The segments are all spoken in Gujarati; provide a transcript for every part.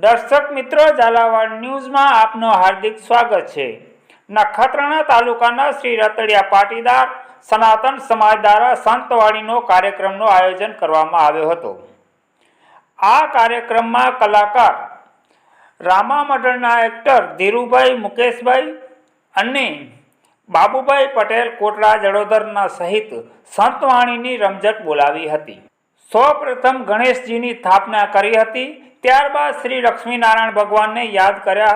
દર્શક મિત્રો, ઝાલાવાડ ન્યૂઝમાં આપનું હાર્દિક સ્વાગત છે। નખત્રાણા તાલુકાના શ્રી રતડિયા પાટીદાર સનાતન સમાજ દ્વારા સંતવાણીનો કાર્યક્રમનું આયોજન કરવામાં આવ્યો હતો। આ કાર્યક્રમમાં કલાકાર રામા મંડળના એક્ટર ધીરુભાઈ મુકેશભાઈ અને બાબુભાઈ પટેલ કોટડા જડોદરના સહિત સંતવાણીની રમઝટ બોલાવી હતી। સૌપ્રથમ ગણેશજીની સ્થાપના કરી હતી। ત્યારબાદ શ્રી લક્ષ્મીનારાયણ ભગવાનને યાદ કર્યા।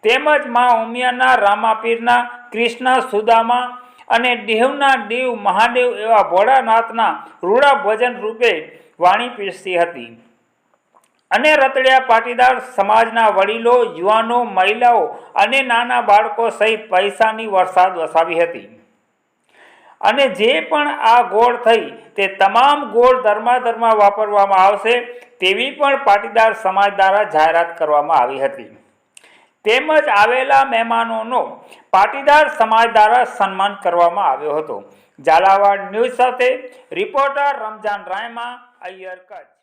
તેમજ મા ઉમિયાના રામાપીરના કૃષ્ણ સુદામા અને દેવના દેવ મહાદેવ એવા ભોળાનાથના રૂડા ભજન રૂપે વાણી પીરસી હતી અને રતડિયા પાટીદાર સમાજના વડીલો, યુવાનો, મહિલાઓ અને નાના બાળકો સહિત પૈસાની વરસાદ વસાવી હતી અને જે પણ આ ગોળ થઈ તે તમામ ગોળ ધર્માધર્મમાં વાપરવામાં આવશે તેવી પણ પાટીદાર સમાજ દ્વારા જાહેરાત કરવામાં આવી હતી। તેમજ આવેલા મહેમાનોનો પાટીદાર સમાજ દ્વારા સન્માન કરવામાં આવ્યો હતો। ઝાલાવાડ ન્યૂઝ સાથે રિપોર્ટર રમજાન રાયમા, અય્યર, કચ્છ।